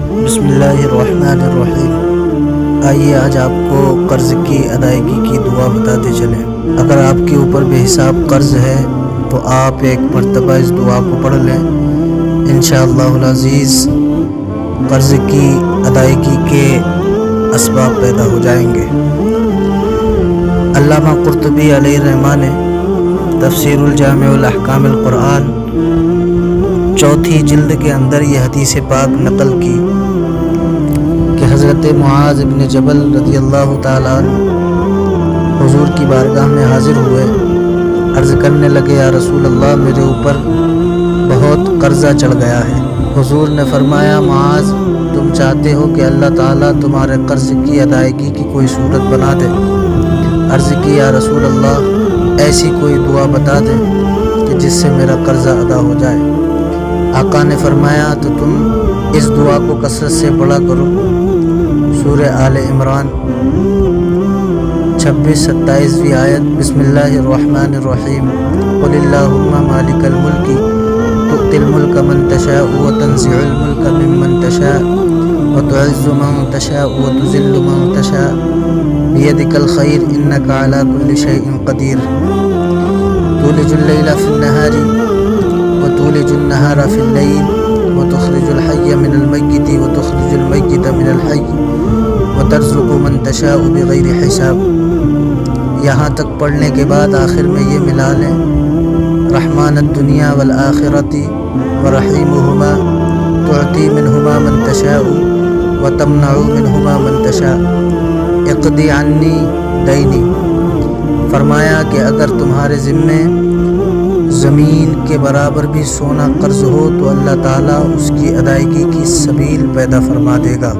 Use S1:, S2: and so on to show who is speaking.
S1: بسم اللہ الرحمن الرحیم۔ آئیے آج آپ کو قرض کی ادائیگی کی دعا بتاتے چلیں۔ اگر آپ کے اوپر بے حساب قرض ہے تو آپ ایک مرتبہ اس دعا کو پڑھ لیں، انشاءاللہ العزیز قرض کی ادائیگی کے اسباب پیدا ہو جائیں گے۔ علامہ قرطبی علیہ الرحمہ نے تفسیر الجامع الاحکام القرآن چوتھی جلد کے اندر یہ حدیث پاک نقل کی کہ حضرت معاذ بن جبل رضی اللہ تعالیٰ عنہ حضور کی بارگاہ میں حاضر ہوئے، عرض کرنے لگے یا رسول اللہ میرے اوپر بہت قرضہ چڑھ گیا ہے۔ حضور نے فرمایا معاذ تم چاہتے ہو کہ اللہ تعالیٰ تمہارے قرض کی ادائیگی کی کوئی صورت بنا دے؟ عرض کی یا رسول اللہ ایسی کوئی دعا بتا دیں کہ جس سے میرا قرضہ ادا ہو جائے۔ آقا نے فرمایا تو تم اس دعا کو کثرت سے پڑھا کرو۔ سورہ آل عمران 26-27 آیت۔ بسم اللہ الرحمن الرحیم۔ قل اللہم مالک الملک تؤتی الملک من تشاء وتنزع الملک ممن تشاء وتعز من تشاء وتذل من تشاء بیدک الخیر انک علی کل شیء قدیر تولج اللیل فی النہار وتولج النهار في الليل وتخرج الحي من الميت وتخرج الميت من الحي وترزق من تشاء بغیر حساب۔ یہاں تک پڑھنے کے بعد آخر میں یہ ملا لیں رحمان الدنیا والآخرۃ ورحیمہما تعطی منہما من تشاء وتمنع منہما من تشاء اقضی عنی دینی۔ فرمایا کہ اگر تمہارے ذمے زمین کے برابر بھی سونا قرض ہو تو اللہ تعالیٰ اس کی ادائیگی کی سبیل پیدا فرما دے گا۔